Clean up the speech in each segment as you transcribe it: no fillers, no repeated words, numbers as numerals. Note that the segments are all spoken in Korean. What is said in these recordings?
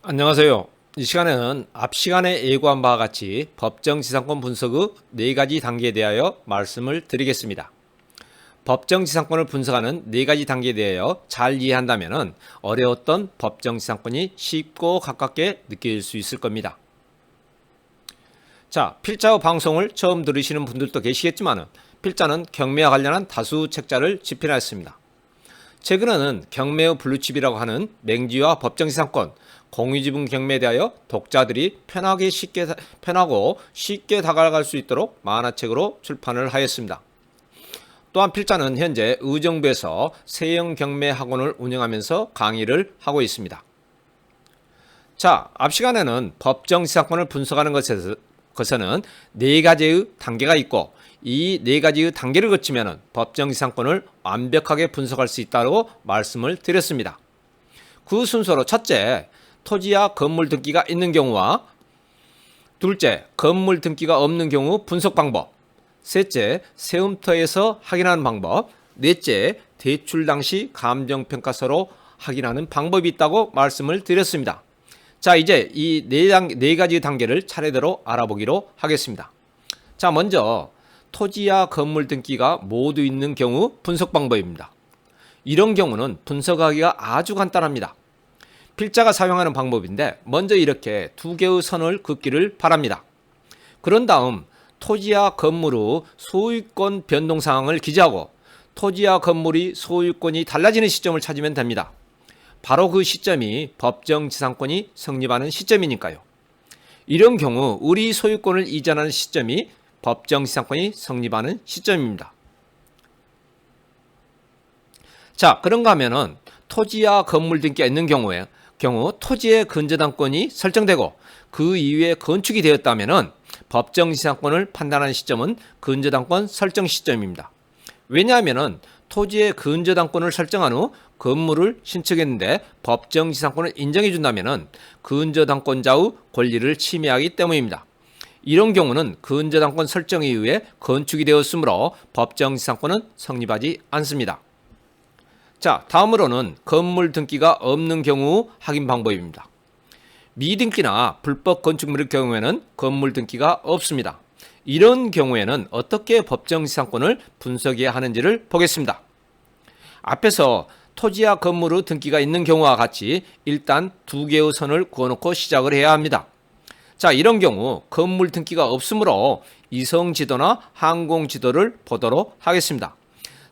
안녕하세요. 이 시간에는 앞 시간에 예고한 바와 같이 법정지상권 분석의 4가지 단계에 대하여 말씀을 드리겠습니다. 법정지상권을 분석하는 4가지 단계에 대하여 잘 이해한다면 어려웠던 법정지상권이 쉽고 가깝게 느낄 수 있을 겁니다. 자, 필자의 방송을 처음 들으시는 분들도 계시겠지만 필자는 경매와 관련한 다수 책자를 집필하였습니다. 최근에는 경매의 블루칩이라고 하는 맹지와 법정지상권, 공유지분 경매에 대하여 독자들이 편하고 쉽게 다가갈 수 있도록 만화책으로 출판을 하였습니다. 또한 필자는 현재 의정부에서 세형 경매 학원을 운영하면서 강의를 하고 있습니다. 자, 앞 시간에는 법정지상권을 분석하는 것에는 4가지의 단계가 있고 이 4가지의 단계를 거치면 법정지상권을 완벽하게 분석할 수 있다고 말씀을 드렸습니다. 그 순서로 첫째, 토지와 건물 등기가 있는 경우와 둘째, 건물 등기가 없는 경우 분석 방법, 셋째, 세움터에서 확인하는 방법, 넷째, 대출 당시 감정평가서로 확인하는 방법이 있다고 말씀을 드렸습니다. 자, 이제 이 4가지 단계를 차례대로 알아보기로 하겠습니다. 자, 먼저 토지와 건물 등기가 모두 있는 경우 분석 방법입니다. 이런 경우는 분석하기가 아주 간단합니다. 필자가 사용하는 방법인데 먼저 이렇게 2개의 선을 긋기를 바랍니다. 그런 다음 토지와 건물의 소유권 변동 상황을 기재하고 토지와 건물이 소유권이 달라지는 시점을 찾으면 됩니다. 바로 그 시점이 법정지상권이 성립하는 시점이니까요. 이런 경우 우리 소유권을 이전하는 시점이 법정지상권이 성립하는 시점입니다. 자, 그런가 하면은 토지와 건물 등기가 있는 경우 토지의 근저당권이 설정되고 그 이후에 건축이 되었다면은 법정지상권을 판단하는 시점은 근저당권 설정 시점입니다. 왜냐하면은 토지의 근저당권을 설정한 후 건물을 신축했는데 법정지상권을 인정해 준다면은 근저당권자의 권리를 침해하기 때문입니다. 이런 경우는 근저당권 설정 이후에 건축이 되었으므로 법정지상권은 성립하지 않습니다. 자, 다음으로는 건물 등기가 없는 경우 확인 방법입니다. 미등기나 불법 건축물의 경우에는 건물 등기가 없습니다. 이런 경우에는 어떻게 법정지상권을 분석해야 하는지를 보겠습니다. 앞에서 토지와 건물의 등기가 있는 경우와 같이 일단 2개의 선을 그어놓고 시작을 해야 합니다. 자, 이런 경우 건물 등기가 없으므로 이성지도나 항공지도를 보도록 하겠습니다.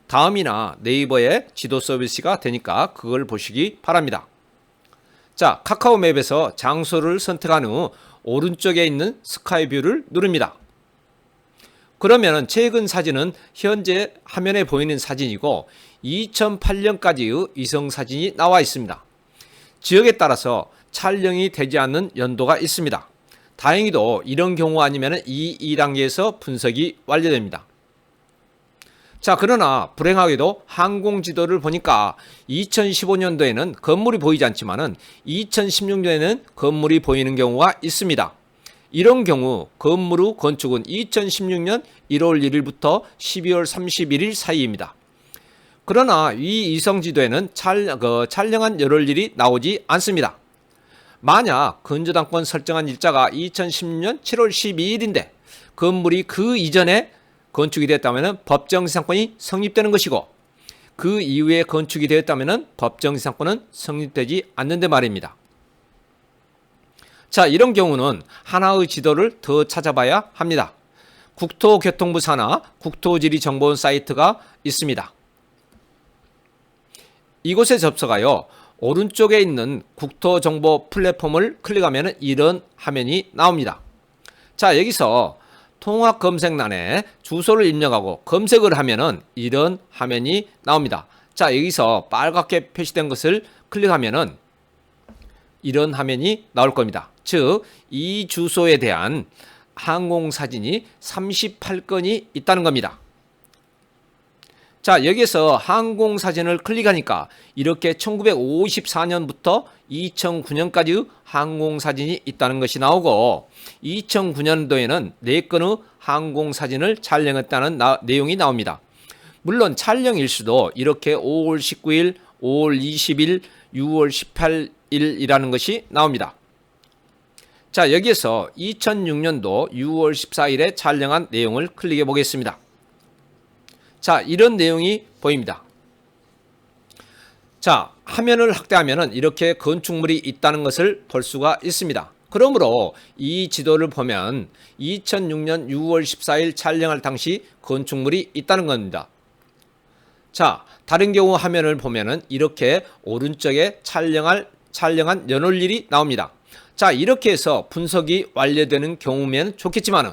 다음이나 네이버에 지도 서비스가 되니까 그걸 보시기 바랍니다. 자, 카카오맵에서 장소를 선택한 후 오른쪽에 있는 스카이뷰를 누릅니다. 그러면 최근 사진은 현재 화면에 보이는 사진이고 2008년까지의 위성 사진이 나와 있습니다. 지역에 따라서 촬영이 되지 않는 연도가 있습니다. 다행히도 이런 경우 아니면 이 2단계에서 분석이 완료됩니다. 자, 그러나 불행하게도 항공지도를 보니까 2015년도에는 건물이 보이지 않지만 2016년에는 건물이 보이는 경우가 있습니다. 이런 경우 건물의 건축은 2016년 1월 1일부터 12월 31일 사이입니다. 그러나 이 위성지도에는 촬영한 열흘일이 나오지 않습니다. 만약 근저당권 설정한 일자가 2016년 7월 12일인데 건물이 그 이전에 건축이 되었다면 법정지상권이 성립되는 것이고 그 이후에 건축이 되었다면 법정지상권은 성립되지 않는데 말입니다. 자, 이런 경우는 하나의 지도를 더 찾아봐야 합니다. 국토교통부 산하 국토지리정보원 사이트가 있습니다. 이곳에 접속하여 오른쪽에 있는 국토정보 플랫폼을 클릭하면 이런 화면이 나옵니다. 자, 여기서 통합 검색란에 주소를 입력하고 검색을 하면은 이런 화면이 나옵니다. 자, 여기서 빨갛게 표시된 것을 클릭하면은 이런 화면이 나올 겁니다. 즉, 이 주소에 대한 항공사진이 38건이 있다는 겁니다. 자, 여기서 항공사진을 클릭하니까 이렇게 1954년부터 2009년까지의 항공사진이 있다는 것이 나오고 2009년도에는 4건의 항공사진을 촬영했다는 내용이 나옵니다. 물론 촬영 일수도 이렇게 5월 19일, 5월 20일, 6월 18일이라는 것이 나옵니다. 자, 여기에서 2006년도 6월 14일에 촬영한 내용을 클릭해 보겠습니다. 자, 이런 내용이 보입니다. 자, 화면을 확대하면 이렇게 건축물이 있다는 것을 볼 수가 있습니다. 그러므로 이 지도를 보면 2006년 6월 14일 촬영할 당시 건축물이 있다는 겁니다. 자, 다른 경우 화면을 보면은 이렇게 오른쪽에 촬영한 연월일이 나옵니다. 자, 이렇게 해서 분석이 완료되는 경우면 좋겠지만은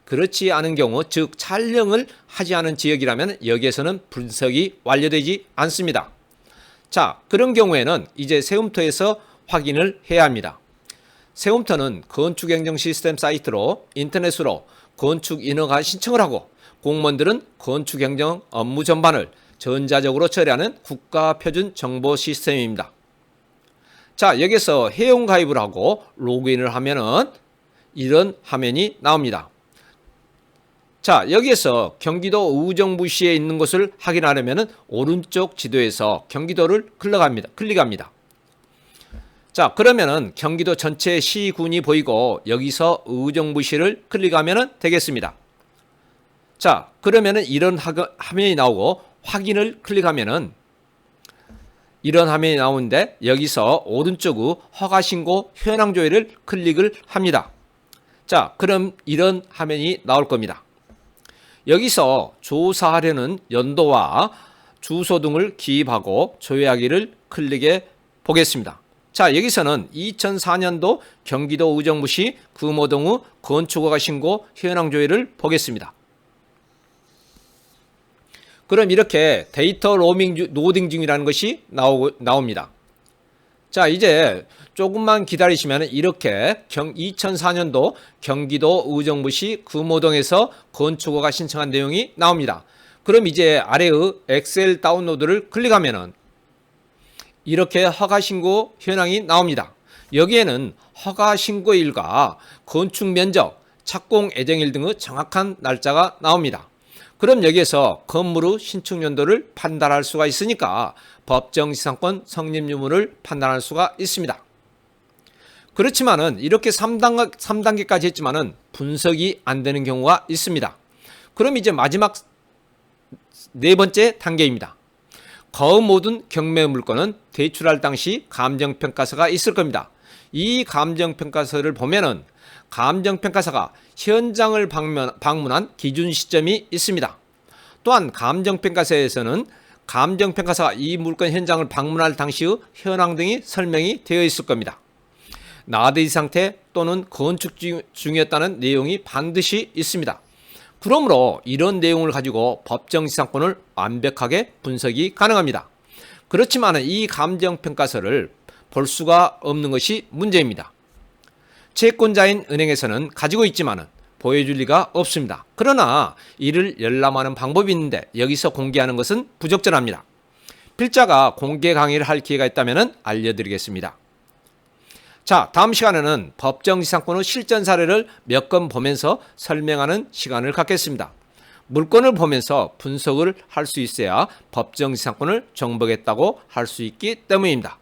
그렇지 않은 경우, 즉 촬영을 하지 않은 지역이라면 여기에서는 분석이 완료되지 않습니다. 자, 그런 경우에는 이제 세움터에서 확인을 해야 합니다. 세움터는 건축행정 시스템 사이트로 인터넷으로 건축 인허가 신청을 하고 공무원들은 건축행정 업무 전반을 전자적으로 처리하는 국가표준 정보 시스템입니다. 자, 여기서 회원가입을 하고 로그인을 하면은 이런 화면이 나옵니다. 자, 여기에서 경기도 의정부시에 있는 곳을 확인하려면 오른쪽 지도에서 경기도를 클릭합니다. 자, 그러면은 경기도 전체 시군이 보이고 여기서 의정부시를 클릭하면 되겠습니다. 자, 그러면은 이런 화면이 나오고 확인을 클릭하면은 이런 화면이 나오는데 여기서 오른쪽 허가신고 현황 조회를 클릭을 합니다. 자, 그럼 이런 화면이 나올 겁니다. 여기서 조사하려는 연도와 주소 등을 기입하고 조회하기를 클릭해 보겠습니다. 자, 여기서는 2004년도 경기도 의정부시 금호동의 건축허가 신고 현황 조회를 보겠습니다. 그럼 이렇게 데이터 로딩 중이라는 것이 나옵니다. 자, 이제 조금만 기다리시면 이렇게 2004년도 경기도 의정부시 금호동에서 건축허가 신청한 내용이 나옵니다. 그럼 이제 아래의 엑셀 다운로드를 클릭하면은 이렇게 허가신고 현황이 나옵니다. 여기에는 허가신고일과 건축면적, 착공 예정일 등의 정확한 날짜가 나옵니다. 그럼 여기에서 건물의 신축 연도를 판단할 수가 있으니까 법정지상권 성립 유무를 판단할 수가 있습니다. 그렇지만은 이렇게 3단계까지 했지만은 분석이 안 되는 경우가 있습니다. 그럼 이제 마지막 네 번째 단계입니다. 그 모든 경매 물건은 대출할 당시 감정평가서가 있을 겁니다. 이 감정평가서를 보면은 감정평가사가 현장을 방문한 기준 시점이 있습니다. 또한 감정평가서에서는 감정평가사가 이 물건 현장을 방문할 당시의 현황 등이 설명이 되어 있을 겁니다. 나대지 상태 또는 건축 중이었다는 내용이 반드시 있습니다. 그러므로 이런 내용을 가지고 법정지상권을 완벽하게 분석이 가능합니다. 그렇지만 이 감정평가서를 볼 수가 없는 것이 문제입니다. 채권자인 은행에서는 가지고 있지만 보여줄 리가 없습니다. 그러나 이를 열람하는 방법이 있는데 여기서 공개하는 것은 부적절합니다. 필자가 공개 강의를 할 기회가 있다면 알려드리겠습니다. 자, 다음 시간에는 법정지상권의 실전 사례를 몇 건 보면서 설명하는 시간을 갖겠습니다. 물건을 보면서 분석을 할 수 있어야 법정지상권을 정복했다고 할 수 있기 때문입니다.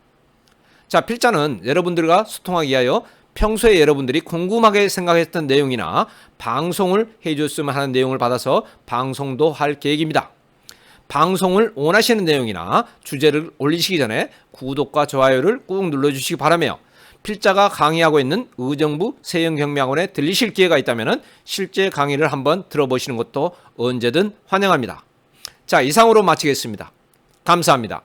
자, 필자는 여러분들과 소통하기 위하여 평소에 여러분들이 궁금하게 생각했던 내용이나 방송을 해줬으면 하는 내용을 받아서 방송도 할 계획입니다. 방송을 원하시는 내용이나 주제를 올리시기 전에 구독과 좋아요를 꾹 눌러주시기 바라며 필자가 강의하고 있는 의정부 세영경매학원에 들리실 기회가 있다면 실제 강의를 한번 들어보시는 것도 언제든 환영합니다. 자, 이상으로 마치겠습니다. 감사합니다.